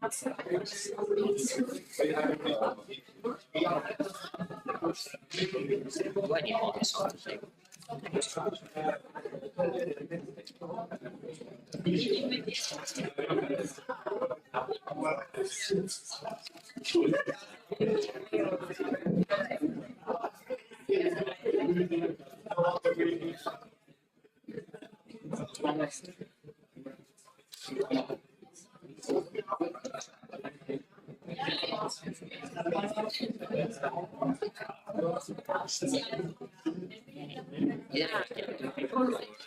Do I need all this sort of thing? Yeah,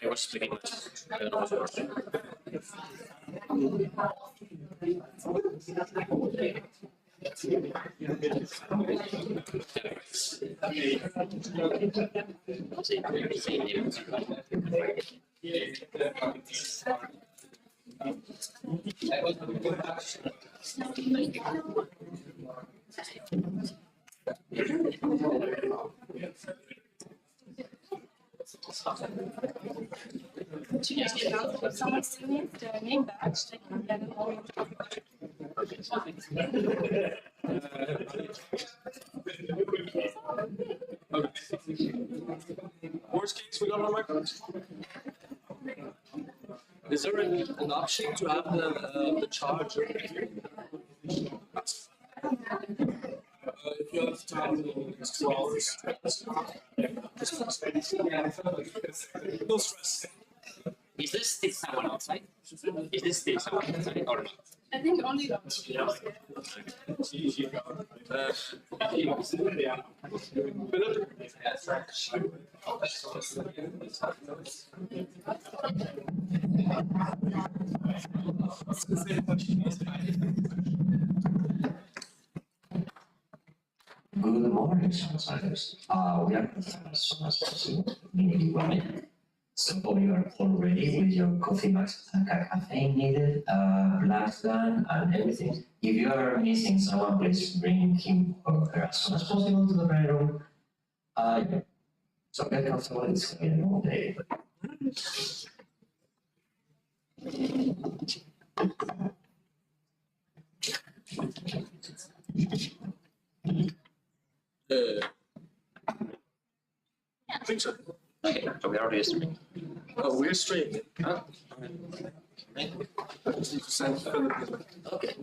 I was speaking much. I don't know what's If someone still needs their name badge, they can get it all. Worst case, we don't have microphones. Is there an option to have the charger? If you have time, it's 2 hours. No stress. Is this still someone outside? Is this still someone outside or not? I think only Good morning, outsiders. We are as soon as possible, maybe 1 minute. So you are all ready with your coffee mugs, caffeine needed, blacks done, and everything. If you are missing someone, please bring him or her as soon as possible to the break room. Yeah. So get comfortable, it's going to be a long day. I think so. Okay, so we already streaming. Oh, we're streaming. Huh? Okay.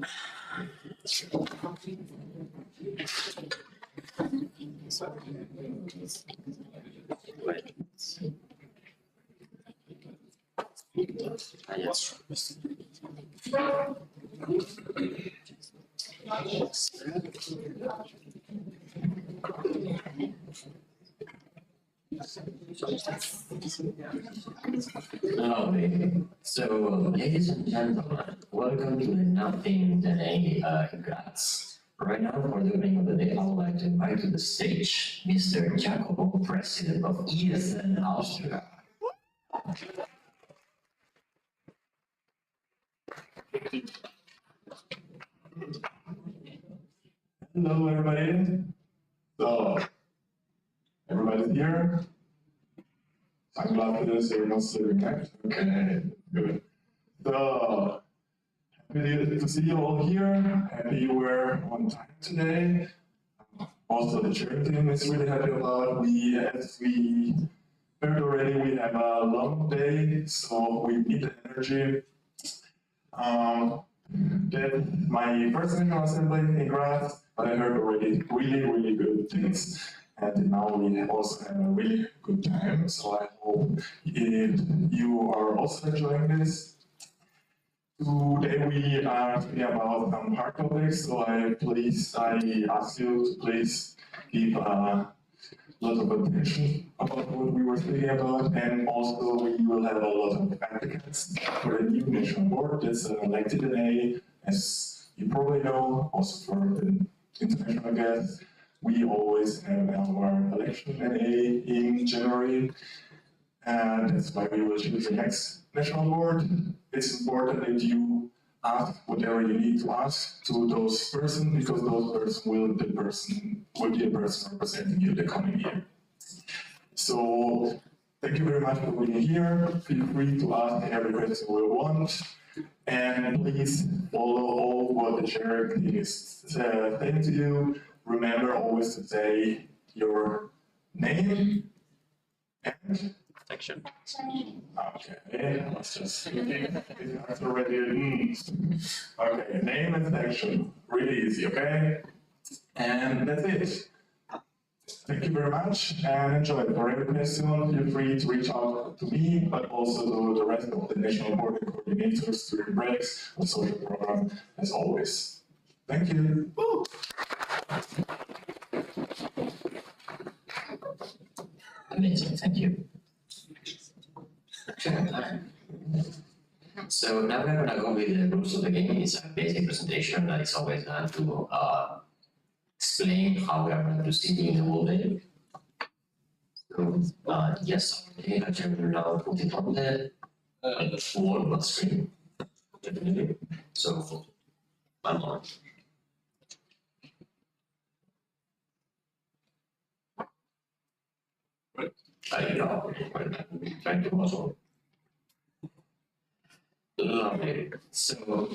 Right. Ah, yes. Okay, so ladies and gentlemen, welcome to the Nothing Day in Graz. Right now, for the opening of the day, I would like to invite to the stage Mr. Jacobo, President of ESN Austria. Hello, everybody. So, everybody's here. Sunglasses, everyone's still connected. Okay, good. So, happy to see you all here. Happy you were on time today. Also, the cheering team is really happy about. As we heard already, we have a long day, so we need the energy. That's my first national assembly in Graz, but I heard already really good things. And now we also have a really good time, so I hope you are also enjoying this. Today we are talking about some hard topics, so I ask you to please give a lot of attention about what we were speaking about, and also we will have a lot of applicants for the new national board that's elected in A, as you probably know, also for the international guests. We always have our election in A in January, and that's why we will choose the next national board. It's important that you ask whatever you need to ask to those persons, because those persons will be the person representing you the coming year. So thank you very much for being here. Feel free to ask every question you want. And please follow all what the chair is saying to you. Remember always to say your name and Section. okay, let's just that's already okay, name and section. Really easy, okay? And that's it. Thank you very much and enjoy. For any question, feel free to reach out to me, but also to the rest of the national board and coordinators during breaks or social program, as always. Thank you. Amazing, thank you. So now we're gonna go with the rules of the game. It's a basic presentation that is always done to explain how we are going to proceed in the whole day. So yes, I can now put it on the wall on screen. So one more. There you go. Thank you also. Lovely. So,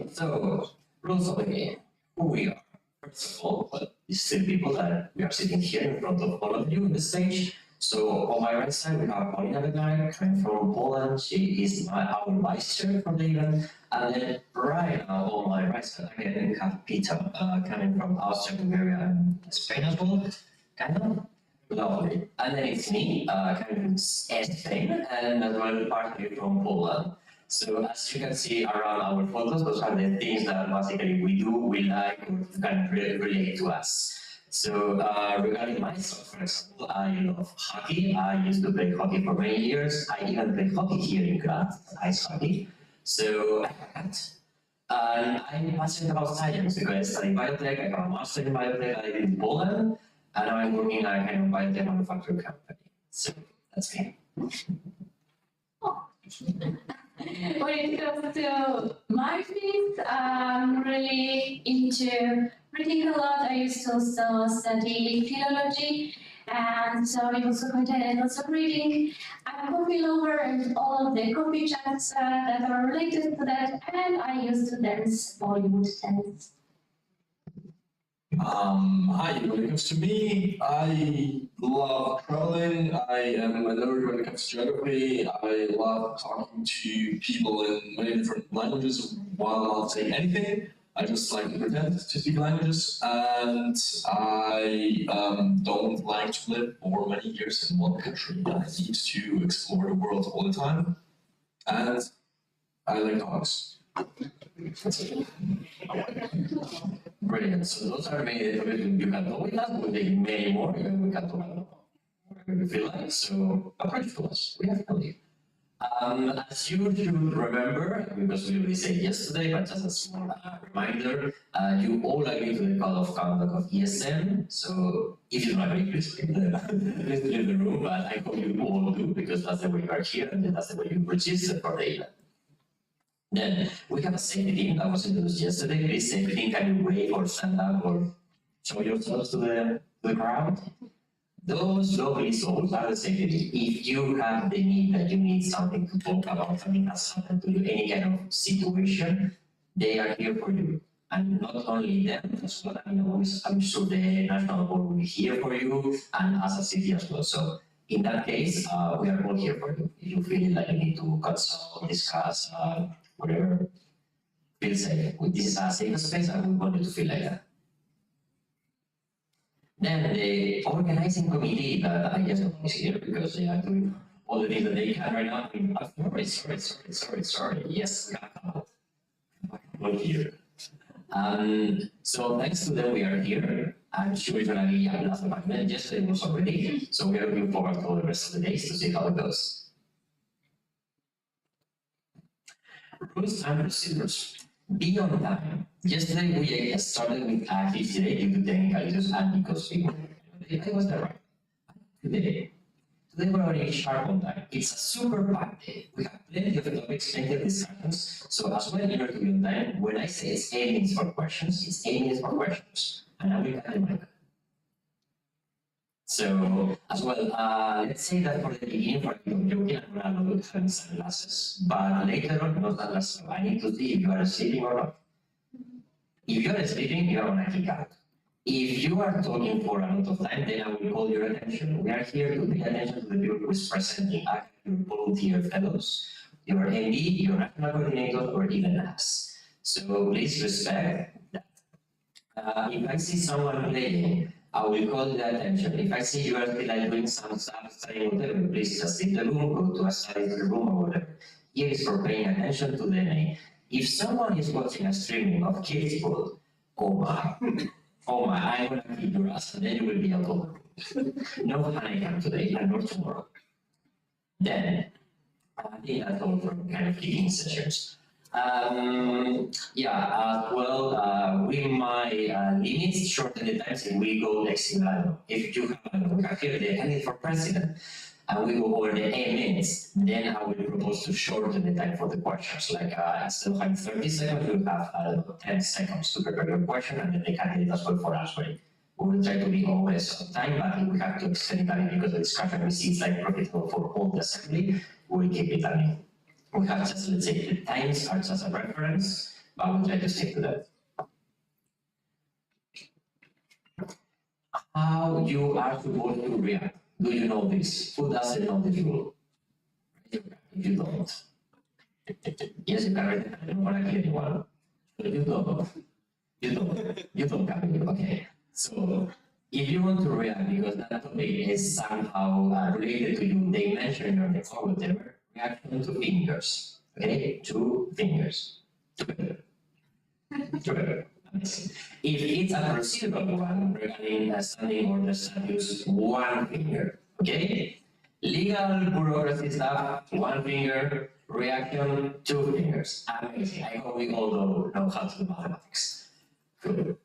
so rules of the game. Who we are. First of all, well, these three people that we are sitting here in front of all of you on the stage. So on my right side, we have Paulina Bednar coming from Poland. She is our vice chair for the event. And then right now on my right side, again, we have Peter coming from Austria, Bulgaria, and Spain as well. Kind of lovely. And then it's me, coming from Spain, and as well partly from Poland. So as you can see around our photos, those are the things that basically we do, we like, or can relate to us. So regarding myself, for example, I love hockey. I used to play hockey for many years. I even played hockey here in Graz, ice hockey. So and I'm passionate about science because I study biotech. I have a master in biotech. I live in Poland, and now I'm working at a kind of biotech manufacturing company. So that's me. When it comes to my field, I'm really into reading a lot. I used to also study philology, and so I also contain lots of reading. I'm a coffee lover and all of the coffee chats that are related to that, and I used to dance Bollywood dance. Hi, when it comes to me, I love traveling. I am a nerd when it comes to geography. I love talking to people in many different languages while not saying anything. I just like to pretend to speak languages, and I don't like to live for many years in one country. I need to explore the world all the time, and I like dogs. Brilliant. So those are many you can talk with us. We'll take many more. We can talk about whatever we feel like. So approach to us. We have to leave. As you should remember, because we already said yesterday, but just a small reminder, you all agree to the code of conduct of ESN. So if you don't agree, please leave the room. But I hope you all do, because that's the way you are here and that's the way you register for the event. Then we have a safety team that was introduced yesterday. Please, safety team, can you wave or stand up or show yourselves to the crowd? Those lovely souls are the safety team. If you have the need that you need something to talk about, something has happened to you, any kind of situation, they are here for you. And not only them, as well, I'm sure the national board will be here for you, and as a city as well. So in that case, we are all here for you. If you feel like you need to consult, discuss, whatever, feel safe. This is a safe space, and we want you to feel like that. Then the organizing committee that I guess is here because they are doing all the things that they can right now. I mean, sorry. Yes, not here. So thanks to them, we are here. I'm sure it's gonna be a last 5 minutes. Yesterday was already, so we are looking forward to all the rest of the days to see how it goes. Rules and procedures. Be on time. Yesterday we started with 58 due to technical issues and because people. I was there right. Today we're already sharp on time. It's a super packed day. We have plenty of topics, plenty of discussions. So as well, in order to be on time, when I say it's 8 minutes for questions, it's 8 minutes for questions. And I will cut the mic. So as well, let's say that for the beginning, for joking, I'm gonna look at sunglasses, but later on, no sunglasses. I need to see if you are sleeping or not. If you are sleeping, you are gonna kick out. If you are talking for a lot of time, then I will call your attention. We are here to pay attention to the people who is presenting, your volunteer fellows, your MD, your national coordinator, or even us. So please respect that. If I see someone playing, I will call the attention. If I see you are still like doing some stuff, studying whatever, please just leave the room, go to a study room or whatever. Here is for paying attention to the NA. If someone is watching a streaming of kids food, oh my, I'm gonna kick your ass and then you will be out of the room. No panic today and not tomorrow. Then, I think that's all for kind of kicking sessions. We might limit shorten the times if we go next to if you have here the candidate for president and we go over the 8 minutes, then I will propose to shorten the time for the questions. Like instead of having 30 seconds, we'll have 10 seconds to prepare your question and then the candidate as well for answering. We will try to be always on time, but if we have to extend it because the discussion we see is like profitable for all the assembly, we will keep it we have just, let's say, the times are just a reference, but we'll try to stick to that. How you are supposed to react? Do you know this? Who doesn't know this rule? If you don't. Yes, you can write it. I don't want to kill anyone. But you don't. You don't have it. Okay. So, if you want to react because that topic is somehow related to you, they mention your text or whatever, reaction to fingers. Okay? 2 fingers. Together. If it's a procedural one regarding standing orders, use 1 finger. Okay? Legal bureaucracy stuff, 1 finger. Reaction, 2 fingers. Amazing. I hope we all know how to do mathematics. Good.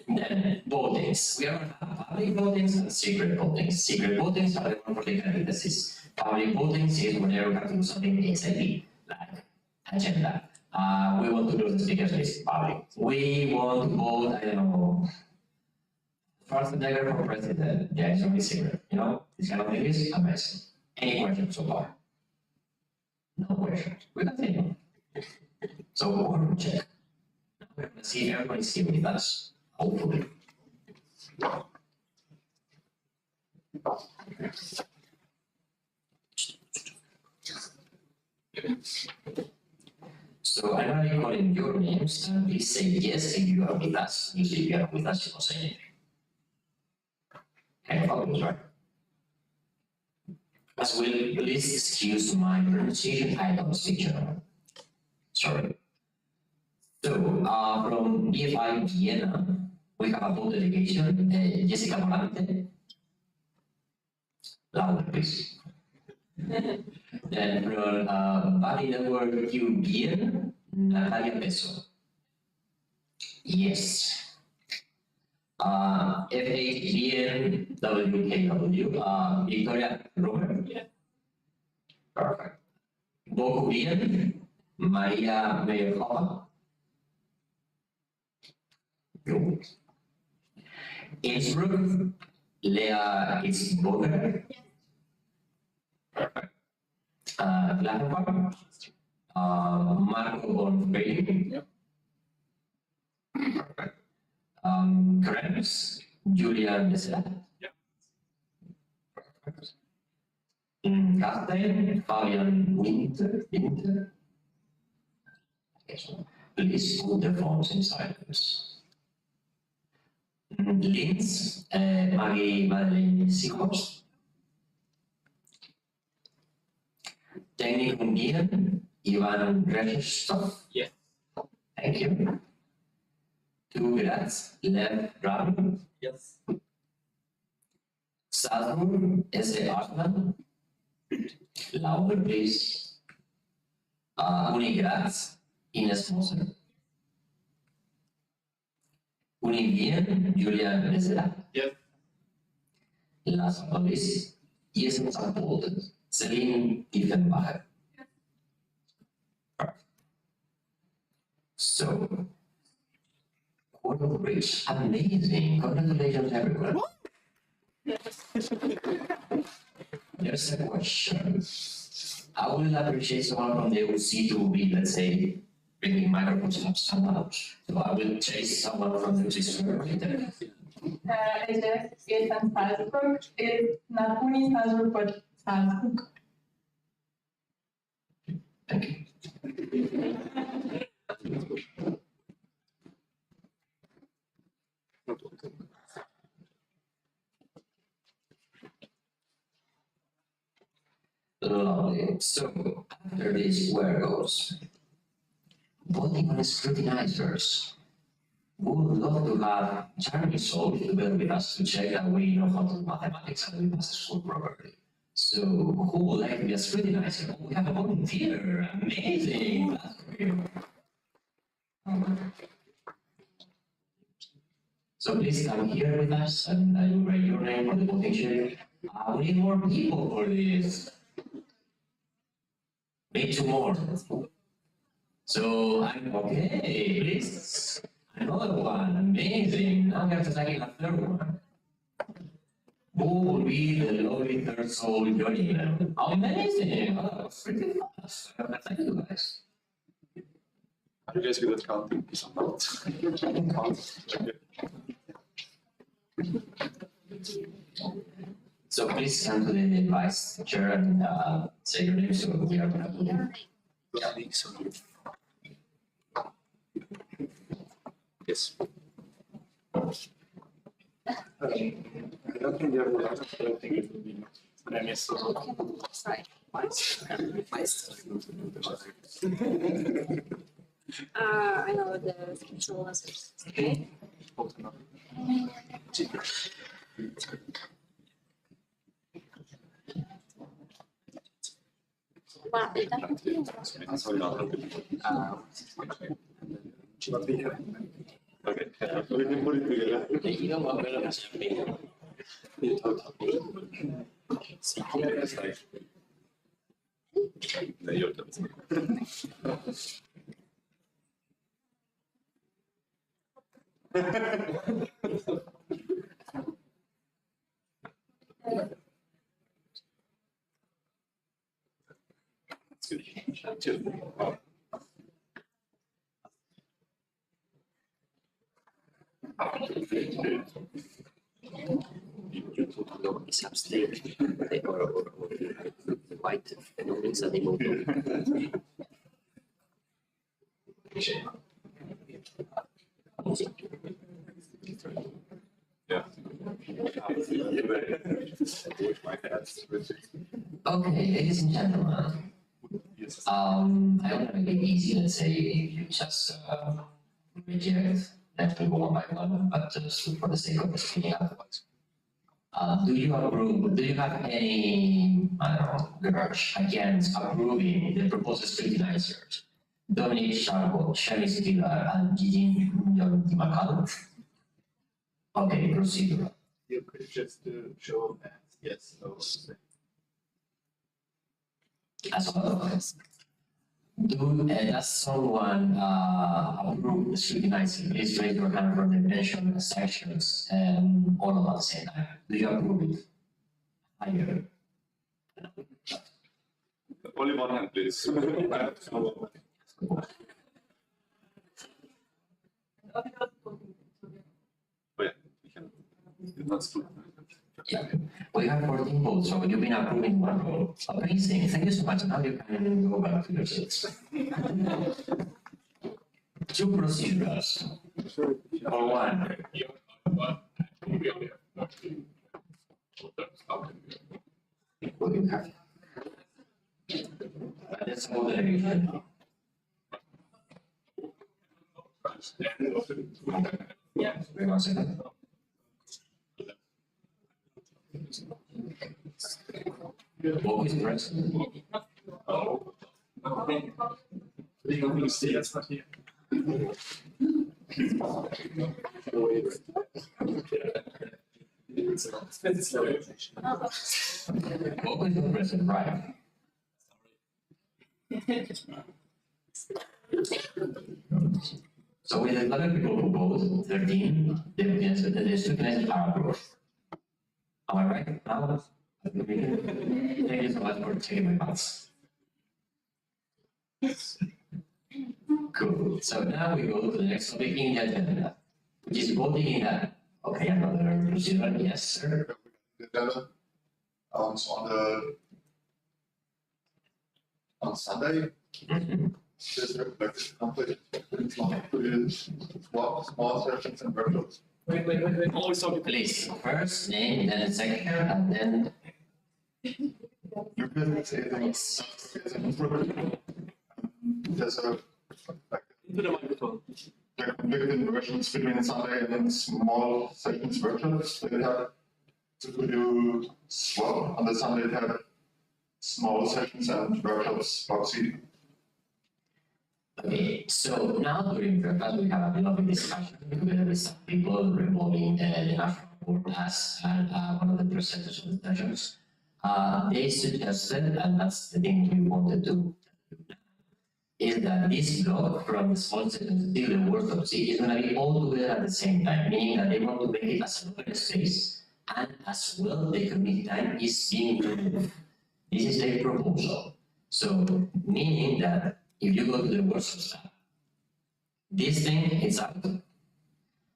Then votings. We are going to have public votings and secret votings. Secret votings are the one for the candidacies. Public votings is whenever we have to do something ASAP, like agenda. We want to do the speakers list public. We want to vote, I don't know, Schwarzenegger for president. Yeah, it's only secret. You know, this kind of thing is amazing. Any questions so far? No questions. We can take them. So quorum check. We're going to see if everybody's here with us. Hopefully. So I'm going to be calling your names and please say yes if you are with us. Usually if you are with us, you don't say anything. Kind of obvious, right? As well, please excuse my pronunciation, I don't speak German. Sorry. So, from BFI Vienna, we have a board delegation, Jessica Volante. Louder, please. Then from Body Network QBN, Natalia Peso. Yes. FHBN WKW, Victoria Robert. Yeah. Perfect. BOKUBN, Maria Meyerhofer. Good. Innsbruck, Lea Itzboger. Perfect. Gladbach, Marco von Breyn. Yep. Perfect. Krems, Julian Messera. Yep. Perfect. Gastein, Fabian Winter. Okay, so please put the phones in silence. Linz, Maggie Madeleine Seahorst. Technikum Gien, Ivan Rezhestov. Yes. Thank you. To Graz, Lev Ram. Yes. Salzburg, S.A. Artman. Louder, please. Uni Graz, Ines Moser. Uni Wien, Julian Messera. Yes. Last but not least, ESN Austria, Celine Diefenbacher. Perfect. So, quarter of the bridge. Amazing. Congratulations, everyone. There's a question. I would appreciate someone from the OC to be, let's say, bringing microphones up somehow. So I will chase someone from the OC server. It is ESN Salzburg. It's not Uni Salzburg, but Salzburg. Thank you. Lovely. So after this, where goes? Voting on scrutinizers. We would love to have Jeremy Soul to be with us to check that we know how to do mathematics and we pass the school properly. So who would like to be a scrutinizer? We have a volunteer. Amazing. That's great. So please come here with us and I will write your name for the voting sheet. We need more people for this. Need two more. So I'm okay, please. Another one, amazing. Now we have to take a third one. Who will be the lovely third soul joining them? Amazing! Oh, that was pretty fast. Thank you guys. Are you guys good at counting? So please come to the vice chair and say your name so we are going to put in. Yes. I don't think they have a lot of, I don't think it will be. My name is Sorry. I know the control answers. Okay. Ma Okay, we can put it together. You know what, we're going to be. It's like. No, you're done. That's good. Substake or white phenomenons at the moment. Yeah. Okay, ladies and gentlemen, Yes. I want to make it easy. Let's say you just reject, then we go one by one, but just for the sake of speaking afterwards. Do you approve? Do you have any, I don't know, grudge against approving the proposed scrutinizers? Dominic Sharko, Sherry Stiller, and Gigi Macallan? Okay, procedural. You could just show of hands, yes, no. As well. Does someone approve the scrutinizing? Please raise your hand for the mentioned sections and all of us say that. Do you approve it? Higher. Only one hand, please. I have to know. Oh, yeah, we can. That's true. Yeah, we have 14 votes, so you've been approving one vote. Amazing, thank you so much. Now you can go back to your seats. Two procedures. Or one. What do you have? That's moderation. Yeah, wait 1 second. What is present? What was the present, right? So with the 11 people who voted, 13, the scrutinizers are approved. Am I right now? Thank you so much for taking my thoughts. Cool. So now we go to the next topic in the agenda, which is voting in that. Okay, another procedure. Yes, sir. The agenda, so on Sunday, there's a conflict between small sessions and workshops. Wait. Always talking. Please, first name, then second, and then There's a Into the microphone. like conflicting versions between Sunday and small sessions workshops. They have to do well on the Sunday they have small sessions and workshops proxy. okay, so now during breakfast, we have a lovely discussion with some people revolving the national board class and one of the presenters of the sessions. They suggested, and that's the thing we wanted to do, is that this block from the small sessions till the workshop C is going to be all together at the same time, meaning that they want to make it as an open space, and as well the committee time is being removed. This is their proposal. So, meaning that if you go to the workshop tab, this thing is out.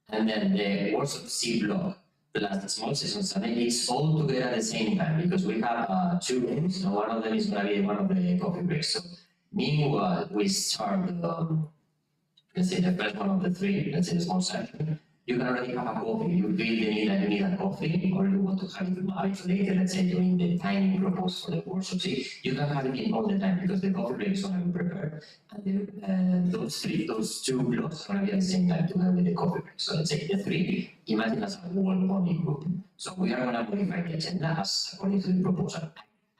And then the workshop C block plus the small session Sunday, it's all together at the same time because we have 2 rooms, and one of them is going to be one of the coffee breaks. So, meanwhile, we start, let's say the first one of the 3, let's say the small session. You can already have a coffee. You feel the need that you need a coffee, or you want to have it later, let's say during the timing proposed for the workshop. See, you can have it in all the time because the coffee break is going to be prepared. And those 2 blocks are going to be at the same time together with the coffee break. So let's say the 3, imagine as a wall-only group. So we are going to modify the agenda as according to the proposal,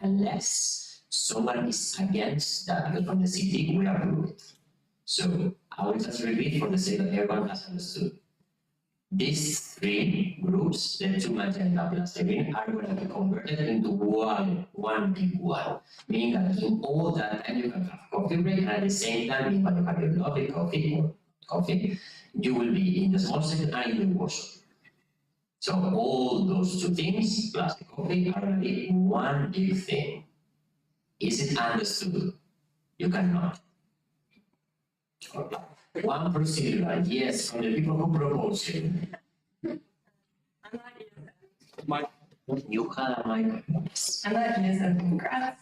unless someone is against that, because from the city we approve it. So I will just repeat for the sake that everyone has understood. These 3 groups, the 2 magenta plus the green, are going to be converted into one big one. Meaning that in all that time you can have coffee break, and at the same time, when you have your lovely coffee, you will be in the small section and in the workshop. So all those 2 things plus the coffee are going to be one big thing. Is it understood? You cannot. One procedure, yes, from the people who propose it. Mike. You had a mic. I'm not ESN from Graz.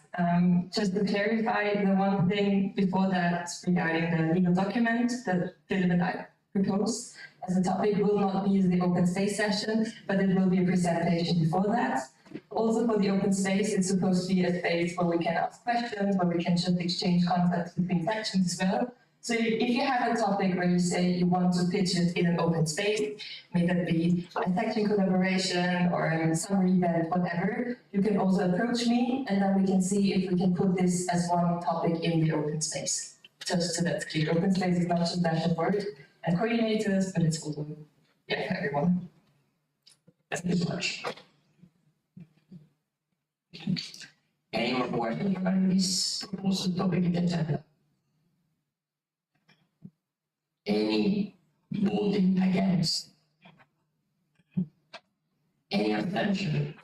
Just to clarify, the one thing before that regarding the legal document that Philip and I proposed as a topic will not be the open space session, but it will be a presentation before that. Also for the open space, it's supposed to be a space where we can ask questions, where we can just exchange concepts between sections as well. So if you have a topic where you say you want to pitch it in an open space, may that be a section collaboration or a summer event, whatever, you can also approach me and then we can see if we can put this as one topic in the open space. Just so that's clear, open space is not just national board and coordinators, but it's also, yeah, for everyone. Thank you so much. Any more questions regarding this proposal topic in the agenda? Any voting against? Any abstention?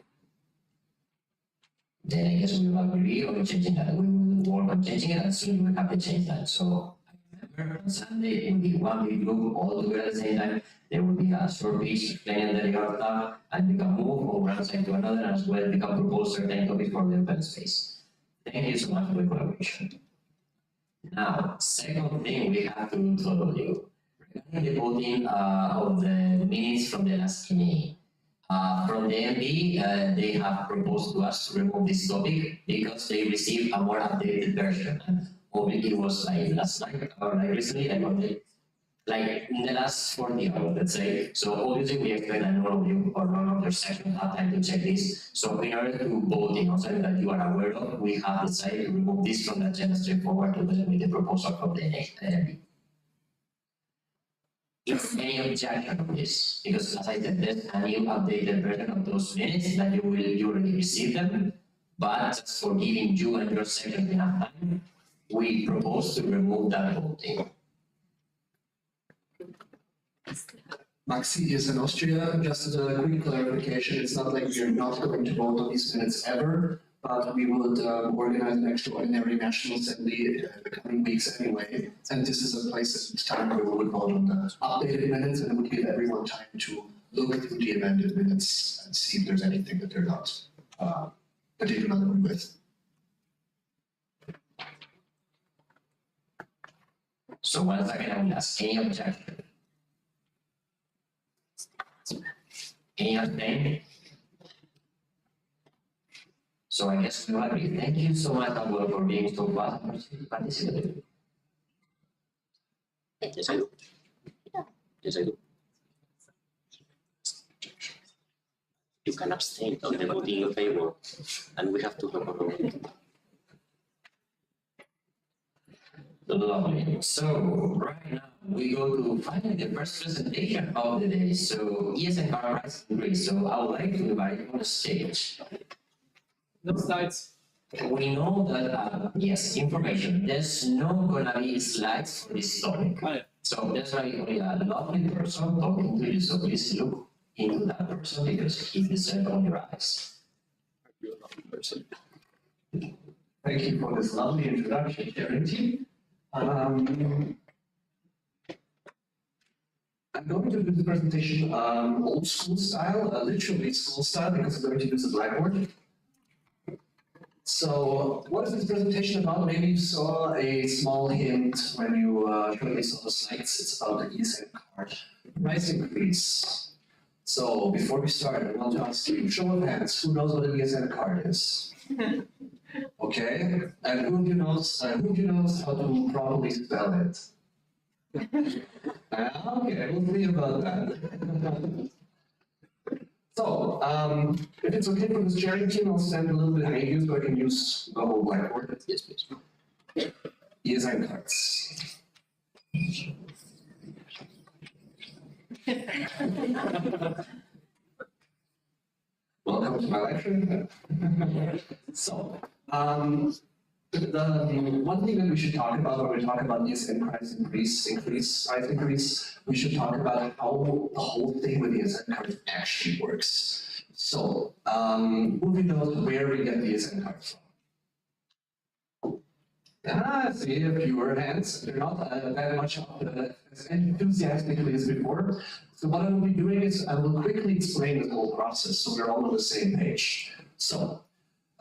Then I guess we will agree on changing that. We will work on changing it as soon as we have to change that. So I remember on Sunday it will be one big group all together at the same time. There will be a short piece explaining the legal stuff, and you can move from one side to another, and as well you can propose certain topics for the open space. Thank you so much for the collaboration. Now, second thing we have to tell you, regarding the voting of the minutes from the last meeting. From the MB, they have proposed to us to remove this topic because they received a more updated version. And obviously it was like last night or like recently, like in the last 40 hours, let's say. So obviously we expect that none of you or none of your sections have time to check this. So in order to vote in on something that you are aware of, we have decided to remove this from the agenda straightforward together with the proposal from the NB. If any objection on this, because as I said, there's a new updated version of those minutes that you already received them, but just for giving you and your section enough time, we propose to remove that voting. Maxi is in Austria. Just as a quick clarification, it's not like we are not going to vote on these minutes ever, but we would organize an extraordinary National Assembly in the coming weeks anyway. And this is a place and time where we would vote on the updated minutes, and it would give everyone time to look through the amended minutes and see if there's anything that they're not particularly with. So once again, I will ask any objection. Any abstain? So I guess we will agree. Thank you so much, Angelo, for being so fast and participative. Yes, I do. Yes, I do. You can abstain on the voting in favor, and we have to talk about it. Lovely. So right now we go to finally the first presentation of the day. So ESN Graz in Greece. So I would like to invite you on the stage. No slides. We know that yes, information. There's no gonna be slides for this topic. Oh, yeah. So there's gonna be only a lovely person talking to you. So please look into that person because he deserves all your eyes. You're a lovely person. Thank you for this lovely introduction, Charity. I'm going to do the presentation old school style, literally school style, because I'm going to use a blackboard. So, what is this presentation about? Maybe you saw a small hint when you shortly saw the slides. It's about the ESN card price increase. So, before we start, I want to ask you, show of hands, who knows what an ESN card is? Okay, and who of you knows how to properly spell it? Okay, we'll see about that. So, if it's okay for the sharing team, I'll stand a little bit behind you so I can use the whole blackboard. Yes, please. ESN cards. Welcome to my lecture. So, the one thing that we should talk about when we talk about ESN price increase, we should talk about how the whole thing with ESN cards actually works. So, who knows where we get the ESN cards from? I see a fewer hands. They're not that much as enthusiastically as before. So what I will be doing is I will quickly explain the whole process so we're all on the same page. So,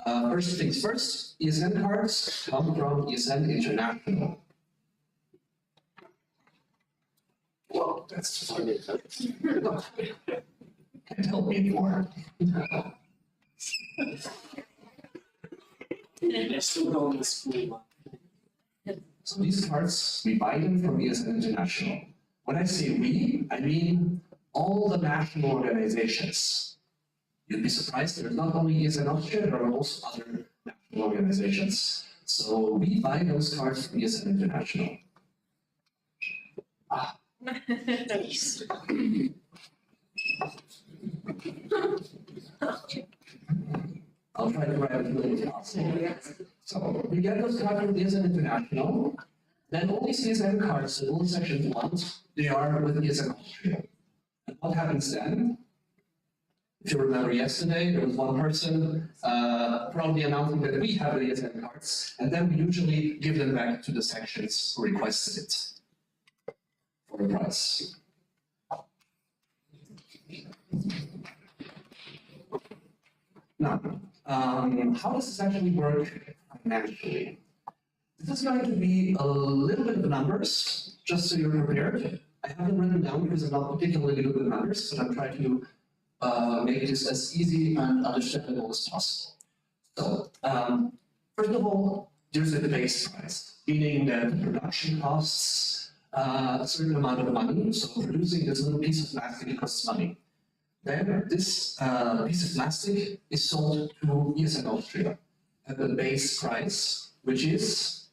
first things first, ESN cards come from ESN International. Whoa, that's funny. Can't help me anymore. Let's do it on the school. So these cards, we buy them from ESN International. When I say we, I mean all the national organizations. You'd be surprised, there's not only ESN Austria, there are also other national organizations. So we buy those cards from ESN International. Nice. I'll try to write it as little as possible. So we get those cards from ESN International. Then all these ESN cards that all sections want, they are with ESN Austria. And what happens then? If you remember yesterday, there was one person proudly announcing that we have the ESN cards, and then we usually give them back to the sections who requested it for a price. Now, how does this actually work financially? This is going to be a little bit of numbers, just so you're prepared. I have them written down because I'm not particularly good with numbers, but I'm trying to make this as easy and understandable as possible. So, first of all, there's a base price, meaning that the production costs a certain amount of money. So producing this little piece of plastic costs money. Then this piece of plastic is sold to ESN Austria at the base price, which is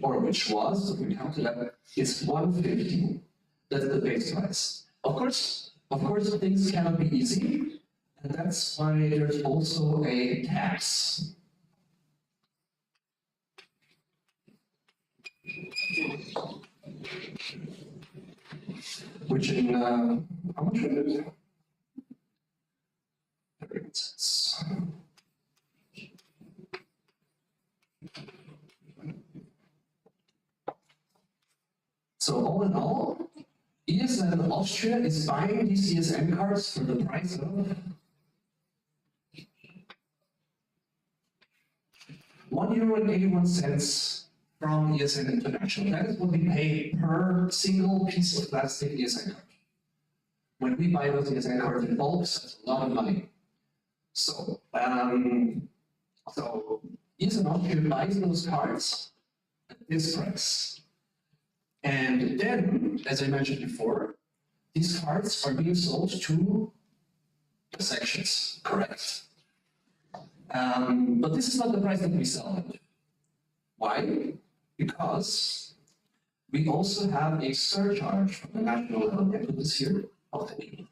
or which was, if we count it up, is 150. That's the base price. Of course, things cannot be easy, and that's why there's also a tax. Which in, how much was it? 38 cents. So all in all, ESN Austria is buying these ESN cards for the price of €1.81 from ESN International. That is what we pay per single piece of plastic ESN card. When we buy those ESN cards in bulk, that's a lot of money. So, ESN Austria buys those cards at this price. And then, as I mentioned before, these cards are being sold to the sections, correct? But this is not the price that we sell them. Why? Because we also have a surcharge from the national level. I put this here. Oh, thank you.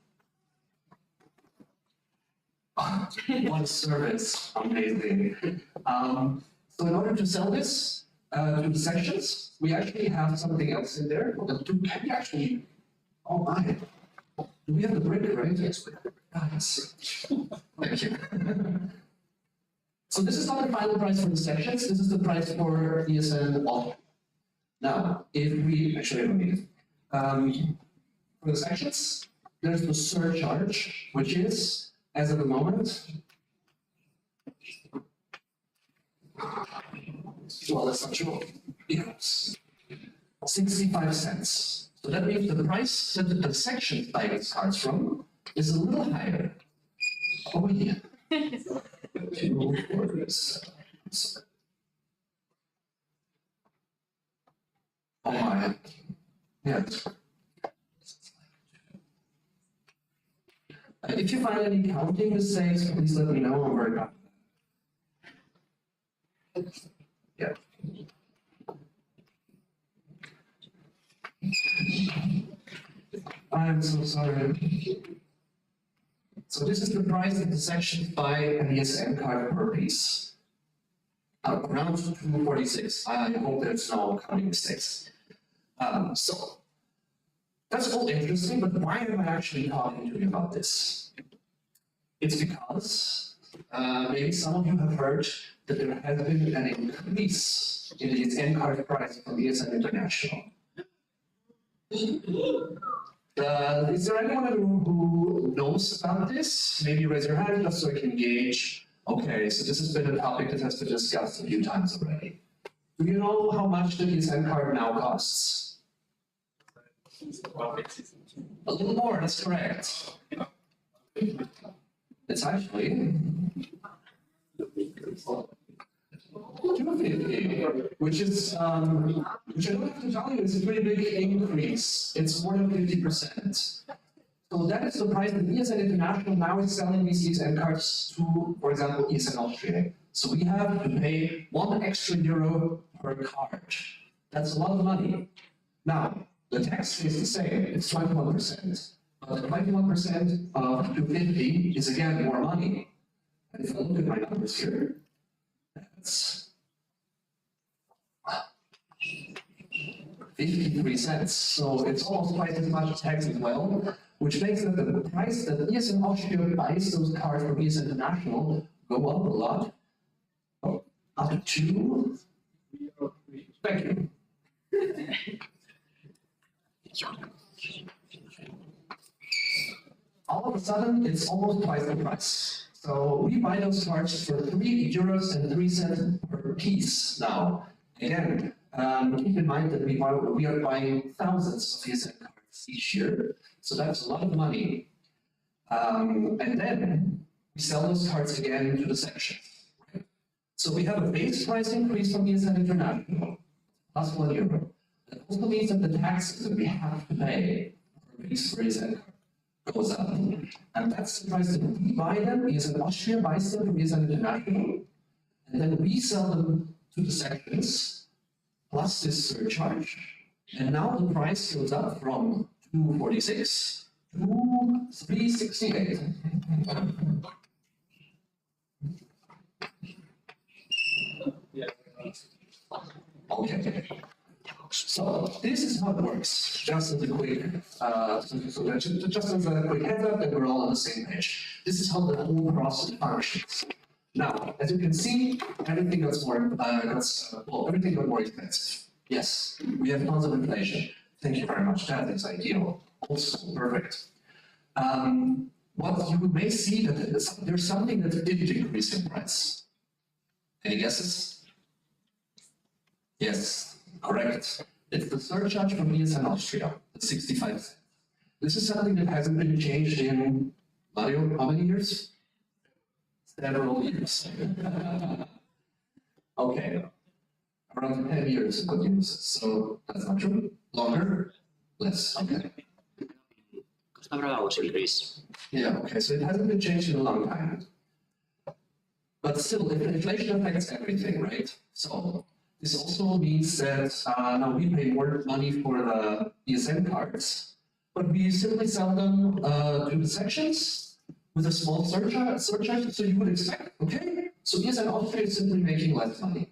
What a service, amazing. So in order to sell this to the sections, we actually have something else in there. Can we actually, oh my, do we have the brick, right? Yes, we have the brick. Nice. Thank you. So this is not the final price for the sections, this is the price for ESN Austria. Now, if we, actually I don't need it. For the sections, there's the surcharge, which is, as of the moment, well, that's not true, because 65 cents. So that means the price that the section buy its cards from is a little higher. Oh yeah. 2, 4, 7. Oh my. Yeah. If you find any counting mistakes, please let me know. I'm very happy. Yeah. I'm so sorry. So this is the price that the sections buy an ESN card per piece. Around 246. I hope there's no counting mistakes. So that's all interesting, but why am I actually talking to you about this? It's because maybe some of you have heard that there has been an increase in the ESN card price from ESN International. Is there anyone who knows about this? Maybe raise your hand just so I can gauge. Okay, so this has been a topic that has been discussed a few times already. Do you know how much the ESN card now costs? A little more, that's correct. It's actually 250, which is, which I don't have to tell you, is a pretty big increase. It's more than 50%. So that is the price that ESN International now is selling these ESN cards to, for example, ESN Austria. So we have to pay €1 extra per card. That's a lot of money. Now, the tax stays the same, it's 21%. But 21% of 250 is again more money. And if I look at my numbers here, that's 53 cents. So it's almost twice as much tax as well, which makes that the price that ESN Austria buys those cards from ESN International go up a lot. Up to, thank you. All of a sudden, it's almost twice the price. So we buy those cards for €3.03 per piece now. Again, keep in mind that we are buying thousands of ESN cards each year, so that's a lot of money. And then we sell those cards again to the section. Right? So we have a base price increase from ESN International, plus €1. That also means that the taxes that we have to pay per piece for ESN goes up. And that's the price that we buy them. ESN Austria buys them from ESN International, and then we sell them to the sections, plus this surcharge. And now the price goes up from 246 to 368. Okay. So this is how it works. Just as a quick, just as a quick heads up that we're all on the same page. This is how the whole process functions. Now, as you can see, everything got more expensive. Yes, we have tons of inflation. Thank you very much. That is ideal. Also perfect. What you may see that there's something that didn't increase in price. Any guesses? Yes, correct. It's the surcharge from ESN Austria, the 65 cents. This is something that hasn't been changed in, Mario, how many years? Several years. Okay. Around 10 years it got used. So that's not true. Longer? Less. Okay. Yeah, okay, so it hasn't been changed in a long time. But still, inflation affects everything, right? So this also means that now we pay more money for the ESN cards, but we simply sell them to the sections with a small surcharge, so you would expect, okay, so ESN Austria is simply making less money.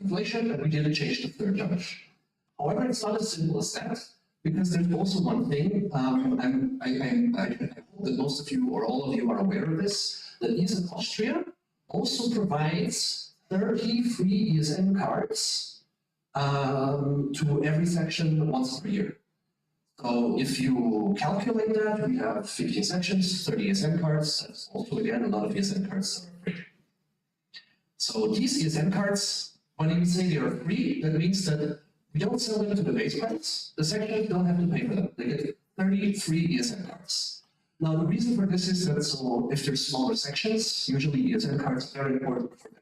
Inflation, and we didn't change the surcharge. However, it's not as simple as that, because there's also one thing, I hope that most of you or all of you are aware of this, that ESN Austria also provides 30 free ESN cards to every section once per year. So if you calculate that, we have 15 sections, 30 ESN cards, that's also again a lot of ESN cards that are free. So these ESN cards, when we say they are free, that means that we don't sell them to the base price. The sections don't have to pay for them. They get 30 free ESN cards. Now, the reason for this is that so if there's smaller sections, usually ESN cards are very important for their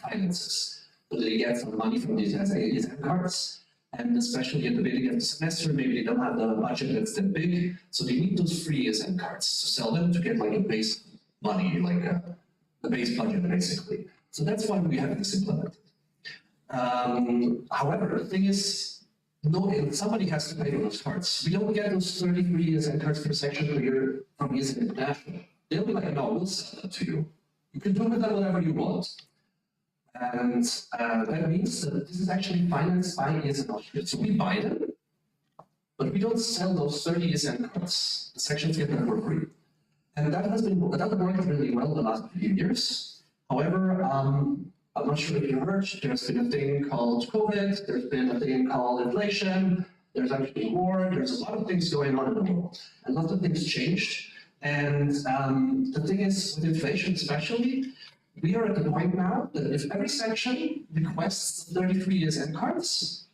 finances. So they get some money from these ESN cards. And especially at the beginning of the semester, maybe they don't have the budget that's that big. So they need those free ESN cards to sell them to get like a base money, like a base budget basically. So that's why we have this implemented. However, the thing is, somebody has to pay for those cards. We don't get those 33 ESN cards per section per year from ESN International. They'll be like, no, we'll sell them to you. You can do with them whatever you want. And that means that this is actually financed by ESN Austria. So we buy them, but we don't sell those 30 ESN cards. The sections get them for free. And that worked really well the last few years. However, I'm not sure if you heard, there's been a thing called COVID, there's been a thing called inflation, there's actually war, there's a lot of things going on in the world. And lots of things changed. And the thing is, with inflation especially, we are at the point now that if every section requests 33 ESN cards,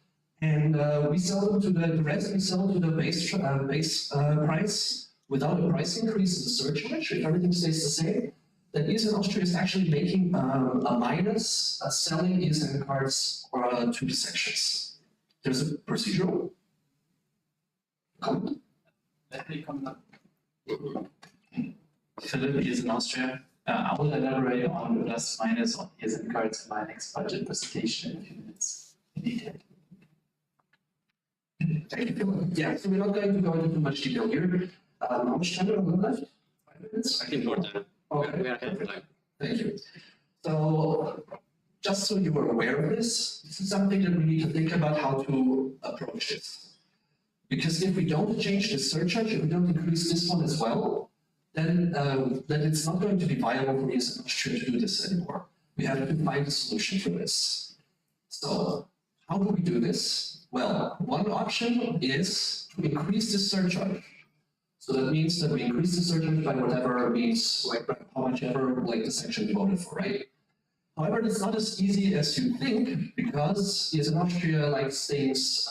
and we sell them to the rest, we sell to the base price without a price increase in the surcharge, if everything stays the same, then ESN Austria is actually making a minus selling ESN cards to the sections. There's a procedural comment. Philip, ESN Austria. I will elaborate on the plus minus on ESN cards in my next budget presentation in a few minutes in detail. Thank you, Philip. Yeah, so we're not going to go into too much detail here. How much time do we have left? 5 minutes? I think more than. Okay. We are ahead of time. Thank you. So, just so you are aware of this is something that we need to think about how to approach this. Because if we don't change the surcharge, if we don't increase this one as well, then it's not going to be viable for ESN Austria to do this anymore. We have to find a solution for this. So, how do we do this? Well, one option is to increase the surcharge. So that means that we increase the surcharge by whatever means, like how much ever like the section voted for, right? However, it's not as easy as you think because ESN Austria likes things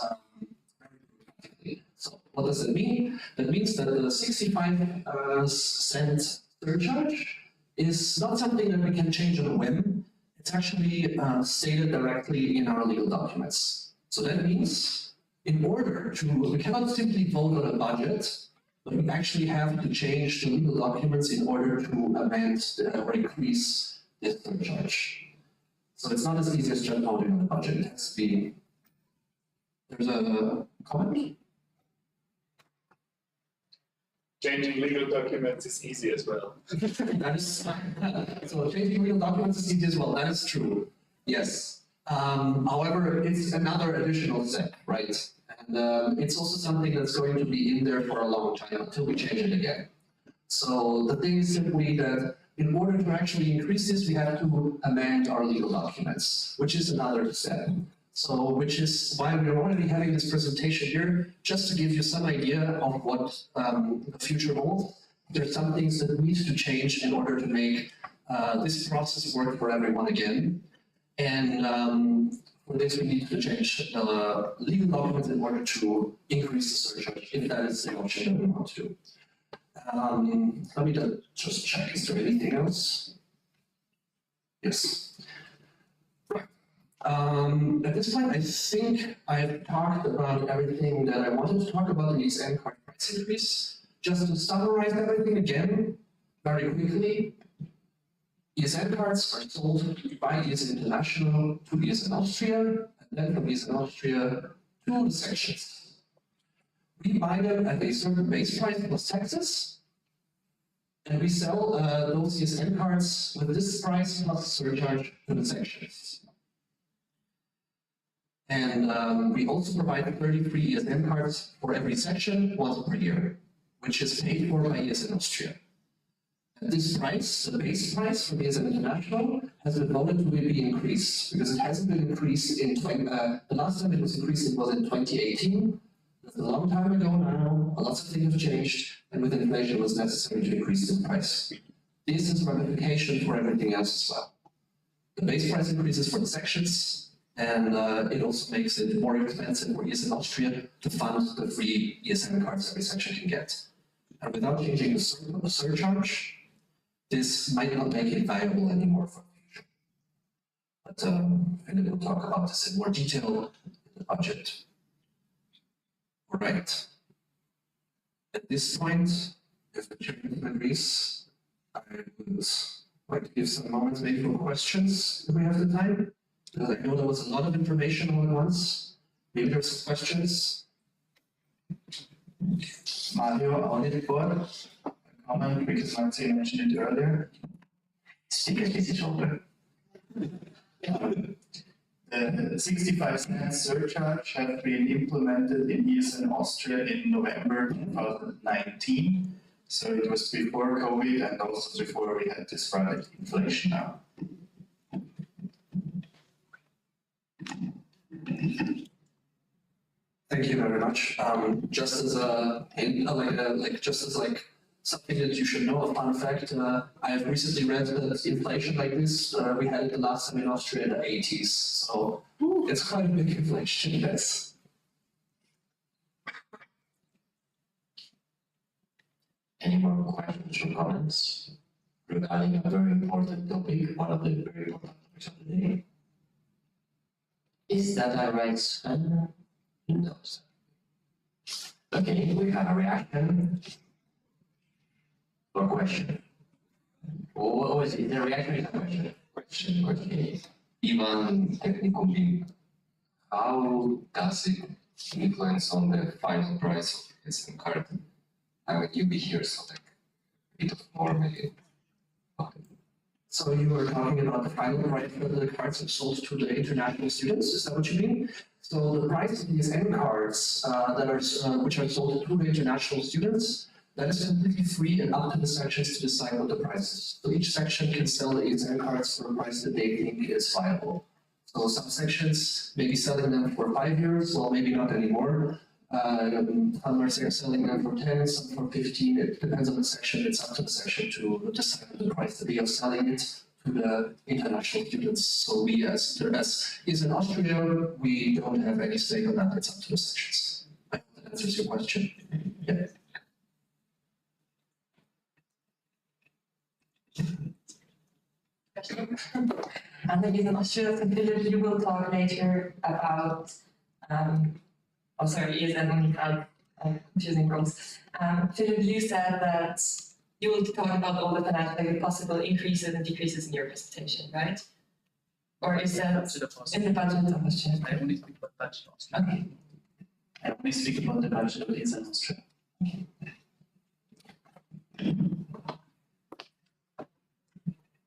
very. So what does that mean? That means that the 65 cent surcharge is not something that we can change on a whim. It's actually stated directly in our legal documents. So that means in order to, we cannot simply vote on a budget, but we actually have to change the legal documents in order to amend or increase this surcharge. So it's not as easy as just voting on the budget. It has to be. There's a comment? Changing legal documents is easy as well. That is so changing legal documents is easy as well. That is true. Yes. However, it's another additional step, right? And it's also something that's going to be in there for a long time until we change it again. So the thing is simply that in order to actually increase this, we have to amend our legal documents, which is another step. So, which is why we're already having this presentation here, just to give you some idea of what the future holds. There's some things that need to change in order to make this process work for everyone again. And for this, we need to change the legal documents in order to increase the surcharge, if that is the option that we want to do. Let me just check, is there anything else? Yes. Right. At this point, I think I've talked about everything that I wanted to talk about in the ESN card price increase. Just to summarize everything again, very quickly, ESN cards are sold by ESN International to ESN Austria, and then from ESN Austria to the sections. We buy them at a certain base price plus taxes, and we sell those ESN cards with this price plus surcharge to the sections. And we also provide 33 ESN cards for every section once per year, which is paid for by ESN Austria. At this price, the base price for ESN International, has been voted to be increased, because it hasn't been increased in the last time it was increased, it was in 2018. That's a long time ago now, lots of things have changed, and with inflation it was necessary to increase the price. This is ramification for everything else as well. The base price increases for the sections, and it also makes it more expensive for ESN Austria to fund the free ESN cards every section can get. And without changing the surcharge, this might not make it viable anymore for the future. But Philip will talk about this in more detail in the budget. All right. At this point, if the chairman agrees, I would like to give some moments maybe for questions if we have the time. Because I know there was a lot of information all at once. Maybe there's some questions. Mario, audit board, a comment because Nancy mentioned it earlier. Speaker, this is over. The 65 cents surcharge have been implemented in ESN Austria in November 2019. So it was before COVID and also before we had this rapid inflation now. Thank you very much. Just as a just as something that you should know, a fun fact, I have recently read that inflation like this, we had it the last time in Austria in the 80s. So it's quite a big inflation, yes. Any more questions or comments regarding a very important topic, one of the very important topics of the day? Is that a right answer? No. Okay, we have a reaction or question. What was it? The reaction is a question. Question. Even technically, how does it influence on the final price of the ESN card? I mean, you'll be here, so like a bit of more maybe. So you were talking about the final price that the cards are sold to the international students, is that what you mean? So the price of these ESN cards which are sold to the international students, that is completely free and up to the sections to decide what the price is. So each section can sell the ESN cards for a price that they think is viable. So some sections may be selling them for 5 years, well maybe not anymore. Some are selling them for 10, some for 15, it depends on the section, it's up to the section to decide the price that they are selling it to the international students. So we as ESN Austria, we don't have any stake on that, it's up to the sections. I hope that answers your question. Yeah. And then ESN Austria, and Philip, you will talk later about ESN Unical, confusing roles. Philip, you said that you will talk about all the financial possible increases and decreases in your presentation, right? Or is that in the budget of Austria? I only speak about budget of Austria. Okay. I only speak about the budget of ESN Austria.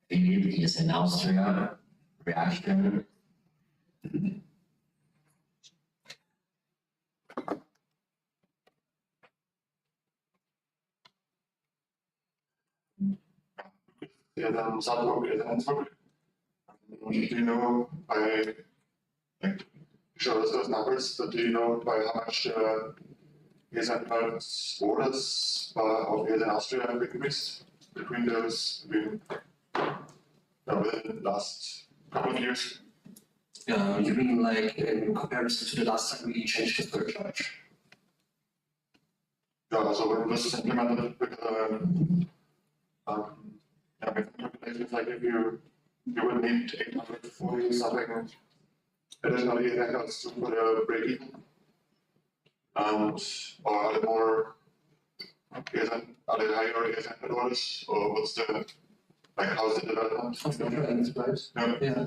Philip, ESN Austria, reaction. Salzburg, ESN Innsbruck. Do you know by, like, show us those numbers, but do you know by how much ESN cards orders of ESN Austria have increased between within the last couple of years? You mean like in comparison to the last time we changed the surcharge? Yeah, so when this is implemented, because with calculations like if you would need 840 something additional ESN cards to put a break even. And or are they more are they higher ESN orders, or what's the how's the development? Of the trends, right? Yeah.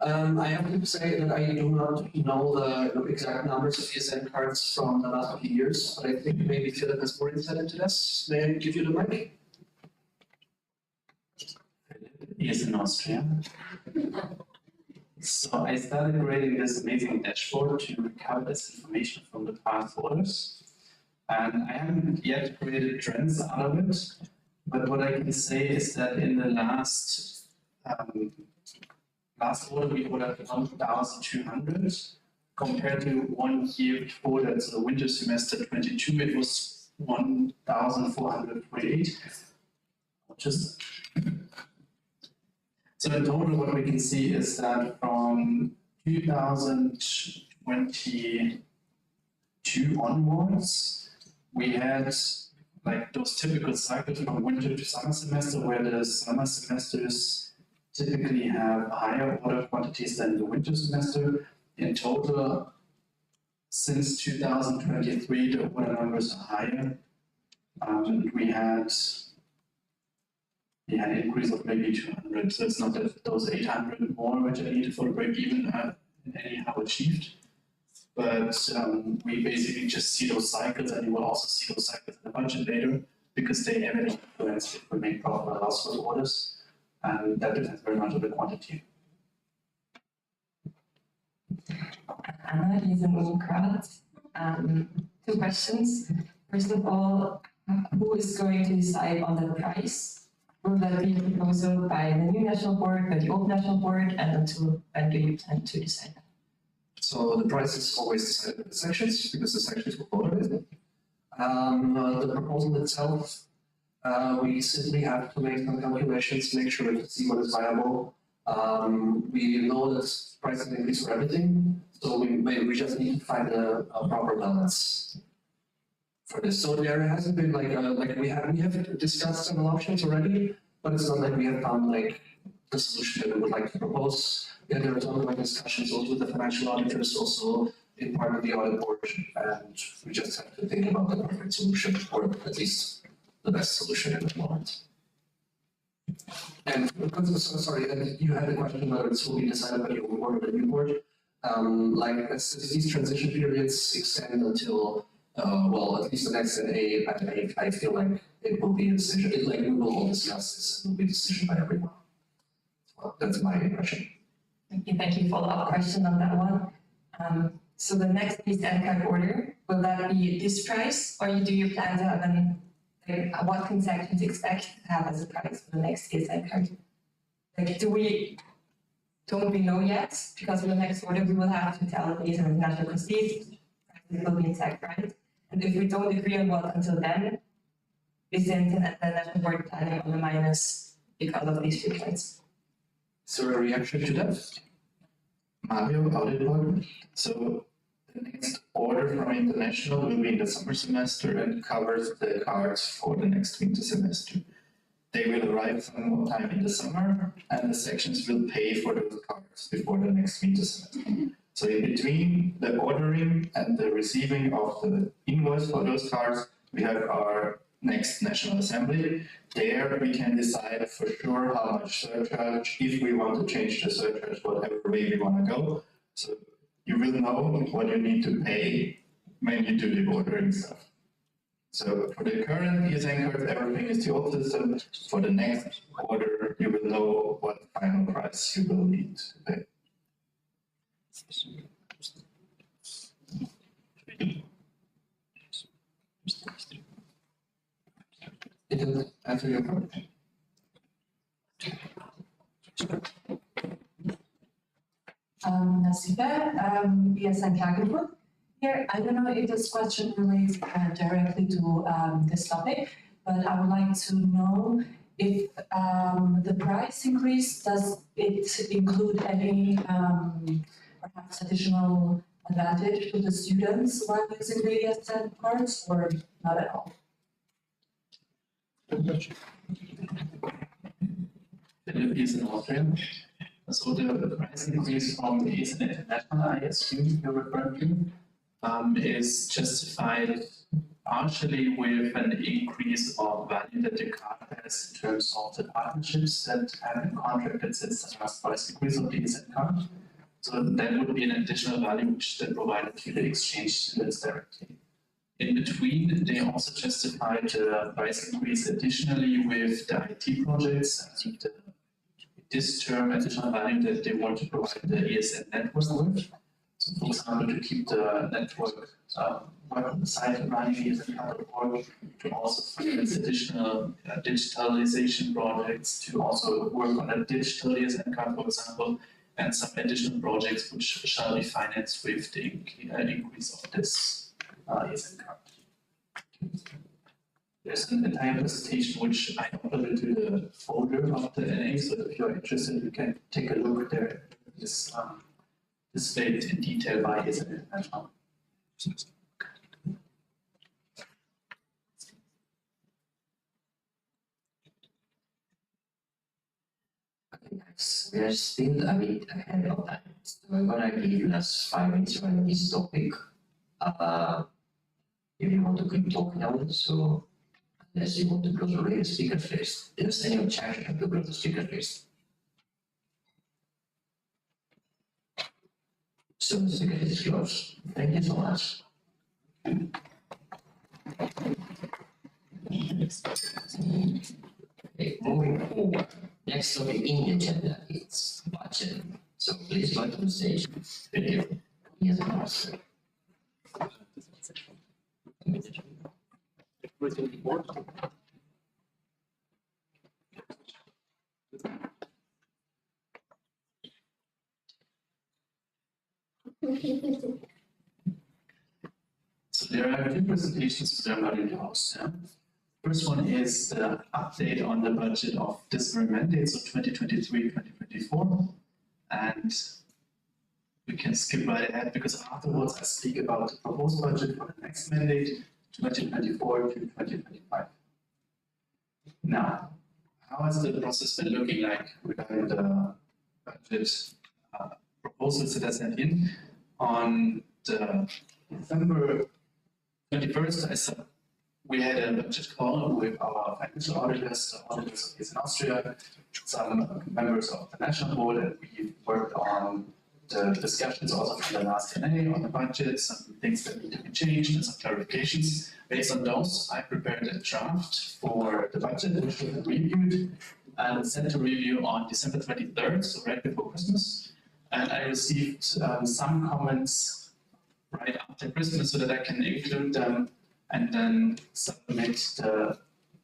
I have to say that I do not know the exact numbers of ESN cards from the last few years, but I think maybe Philip has more insight into this. May I give you the mic? ESN Austria. So I started creating this amazing dashboard to recover this information from the past orders. And I haven't yet created trends out of it, but what I can say is that in the last order we ordered 1,200 compared to 1 year before that, so the winter semester 22, it was 1,448. So in total, what we can see is that from 2022 onwards, we had like those typical cycles from winter to summer semester, where the summer semesters typically have higher order quantities than the winter semester. In total, since 2023, the order numbers are higher. We had an increase of maybe 200, so it's not that those 800 more which are needed for the break even are anyhow achieved. But we basically just see those cycles, and you will also see those cycles in the budget later, because they heavily influence if we make profit or loss for the orders, and that depends very much on the quantity. Anna, ESN Graz. 2 questions. First of all, who is going to decide on the price? Will that be a proposal by the new national board, by the old national board, and until when do you plan to decide that? So the price is always decided by the sections, because the sections will vote on it. The proposal itself, we simply have to make some calculations, make sure to see what is viable. We know that prices increase for everything, so we just need to find a proper balance for this. So there hasn't been we have discussed some options already, but it's not like we have found the solution that we would like to propose. Yeah, there are ongoing discussions also with the financial auditors, also in part of the audit board, and we just have to think about the perfect solution, or at least the best solution at the moment. And sorry, you had the question whether it will be decided by the old board or the new board. As these transition periods extend until at least the next NA, I feel like it will be a decision. We will all discuss this, and it will be a decision by everyone. Well, that's my impression. Thank you. Follow-up question on that one. So the next ESN card order, will that be this price, or do you plan to have what transactions expect to have as a price for the next ESN card? Don't we know yet? Because for the next order, we will have to tell the ESN international trustees prices will be intact, right? And if we don't agree on what until then, is the national board planning on the minus because of these 2 points? Is there a reaction to that? Mario, audit board. So the next order from international will be in the summer semester and covers the cards for the next winter semester. They will arrive some time in the summer, and the sections will pay for those cards before the next winter semester. So in between the ordering and the receiving of the invoice for those cards, we have our next National Assembly. There we can decide for sure how much surcharge, if we want to change the surcharge, whatever way we want to go. So you will know what you need to pay when you do the ordering stuff. So for the current ESN cards, everything is the old system. For the next order, you will know what final price you will need to pay. It doesn't answer your question. Nasiba, ESN Klagenfurt. Here, I don't know if this question relates directly to this topic, but I would like to know if the price increase, does it include any perhaps additional advantage to the students while using the ESN cards, or not at all? ESN Austria. So the price increase from the ESN International, I assume you're referring to, is justified partially with an increase of value that the card has in terms of the partnerships that have been contracted since the last price increase of the ESN card. So that would be an additional value which they provided to the exchange students directly. In between, they also justified the price increase additionally with the IT projects and this term additional value that they want to provide the ESN network with. So for example, to keep the network work on the site running ESN network, to also finance additional digitalization projects, to also work on a digital ESN card, for example, and some additional projects which shall be financed with the increase of this ESN card. There's an entire presentation which I uploaded to the folder of the NA, so if you're interested, you can take a look there. It's displayed in detail by ESN International. Okay, guys, we are still a bit ahead of time, so I'm gonna give last 5 minutes on this topic. If you want to keep talking on, so unless you want to close already the speaker list, there's any objection to close the speaker list. So the speaker list is closed. Thank you so much. Okay, moving forward. Next topic in the agenda is budget. So please go to the stage. Yes, Master. So there are two presentations that I'm going to host. First one is the update on the budget of this very mandate, so 2023-2024. And we can skip right ahead because afterwards I speak about the proposed budget for the next mandate, 2024-2025. Now, how has the process been looking like regarding the budget proposals that I sent in? On the December 21st, we had a budget call with our financial auditors, the auditors of ESN Austria, some members of the national board, and we worked on the discussions also from the last NA on the budget, some things that need to be changed and some clarifications. Based on those, I prepared a draft for the budget, which was reviewed and sent to review on December 23rd, so right before Christmas. And I received some comments right after Christmas so that I can include them and then submit the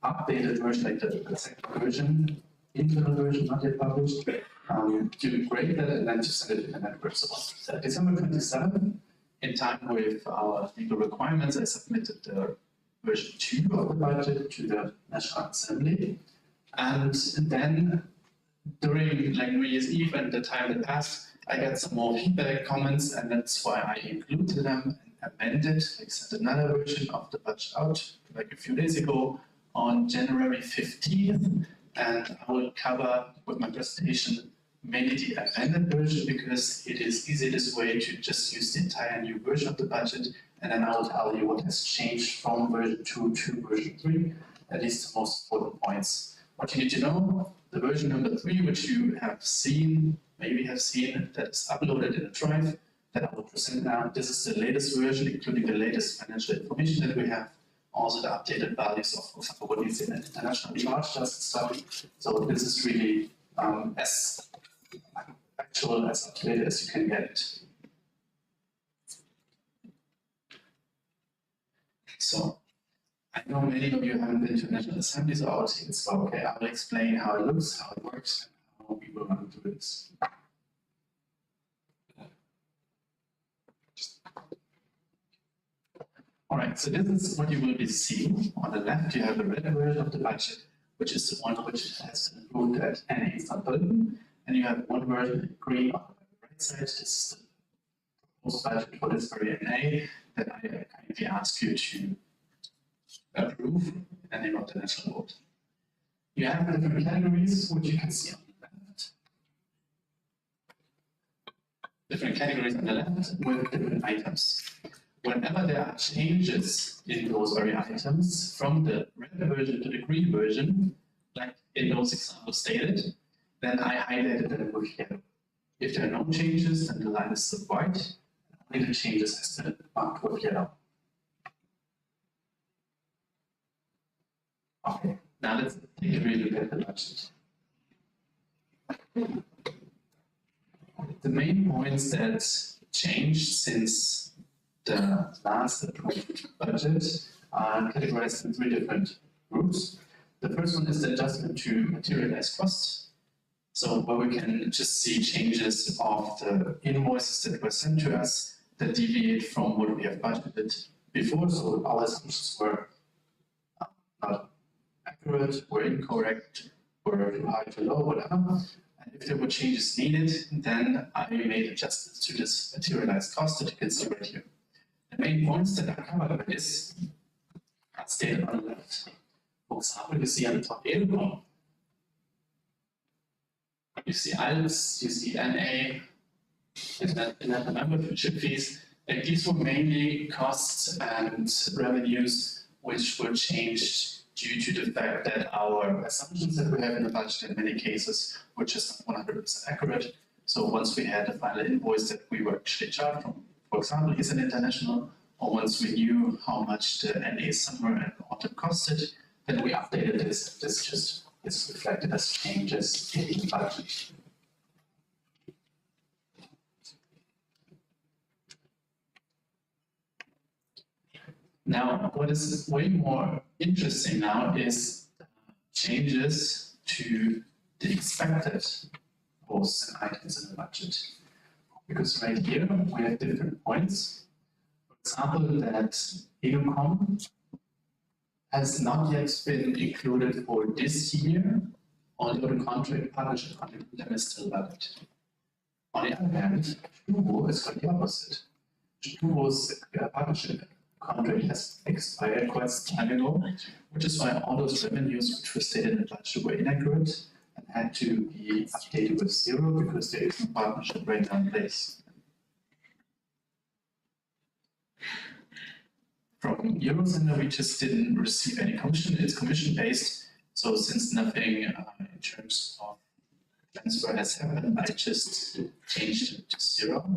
updated version, like the second version, internal version, not yet published, to grade that and then to send it to the network. So December 27th, in time with our legal requirements, I submitted the version 2 of the budget to the National Assembly. And then during like New Year's Eve and the time that passed, I got some more feedback, comments, and that's why I included them and amended, like sent another version of the budget out like a few days ago on January 15th. And I will cover with my presentation mainly the amended version because it is easy this way to just use the entire new version of the budget. And then I will tell you what has changed from version 2 to version 3, at least the most important points. What you need to know, the version number 3, which you have seen, maybe have seen, that is uploaded in a drive that I will present now. This is the latest version, including the latest financial information that we have, also the updated values of, for example, what is in an international charge does stuff. So this is really as actual, as up-to-date as you can get. So I know many of you haven't been to National Assembly, so I would say it's okay. I will explain how it looks, how it works, and how we will run through this. All right, so this is what you will be seeing. On the left, you have the red version of the budget, which is the one which has been approved at NA is not burden. And you have one version in green on the right side. This is the proposed budget for this very NA that I kindly ask you to approve in the name of the national vote. You have different categories, which you can see on the left. Different categories on the left with different items. Whenever there are changes in those very items from the red version to the green version, like in those examples stated, then I highlighted them with yellow. If there are no changes, then the line is still white, only the changes has been marked with yellow. Okay, now let's take a real look at the budget. The main points that changed since the last approved budget are categorized in 3 different groups. The first one is the adjustment to materialized costs. So where we can just see changes of the invoices that were sent to us that deviate from what we have budgeted before. So our assumptions were not accurate, were incorrect, were too high, too low, whatever. And if there were changes needed, then I made adjustments to this materialized cost that you can see right here. The main points that are covered by this are stated on the left. For example, you see on the top Edelcom, you see ALPS, you see NA, and then the membership fees. And these were mainly costs and revenues which were changed due to the fact that our assumptions that we have in the budget in many cases were just not 100% accurate. So once we had the final invoice that we were actually charged from, for example, ESN International, or once we knew how much the NA summer and autumn costed, then we updated this. This just is reflected as changes in the budget. Now, what is way more interesting now is changes to the expected posts and items in the budget. Because right here, we have different points. For example, that Edelcom has not yet been included for this year, although the partnership contract with them is still valid. On the other hand, Stubo is quite the opposite. Stubo's partnership contract has expired quite some time ago, which is why all those revenues which were stated in the budget were inaccurate and had to be updated with 0 because there is no partnership right now in place. From Eurocenter, we just didn't receive any commission. It's commission-based, so since nothing in terms of transfer has happened, I just changed it to 0.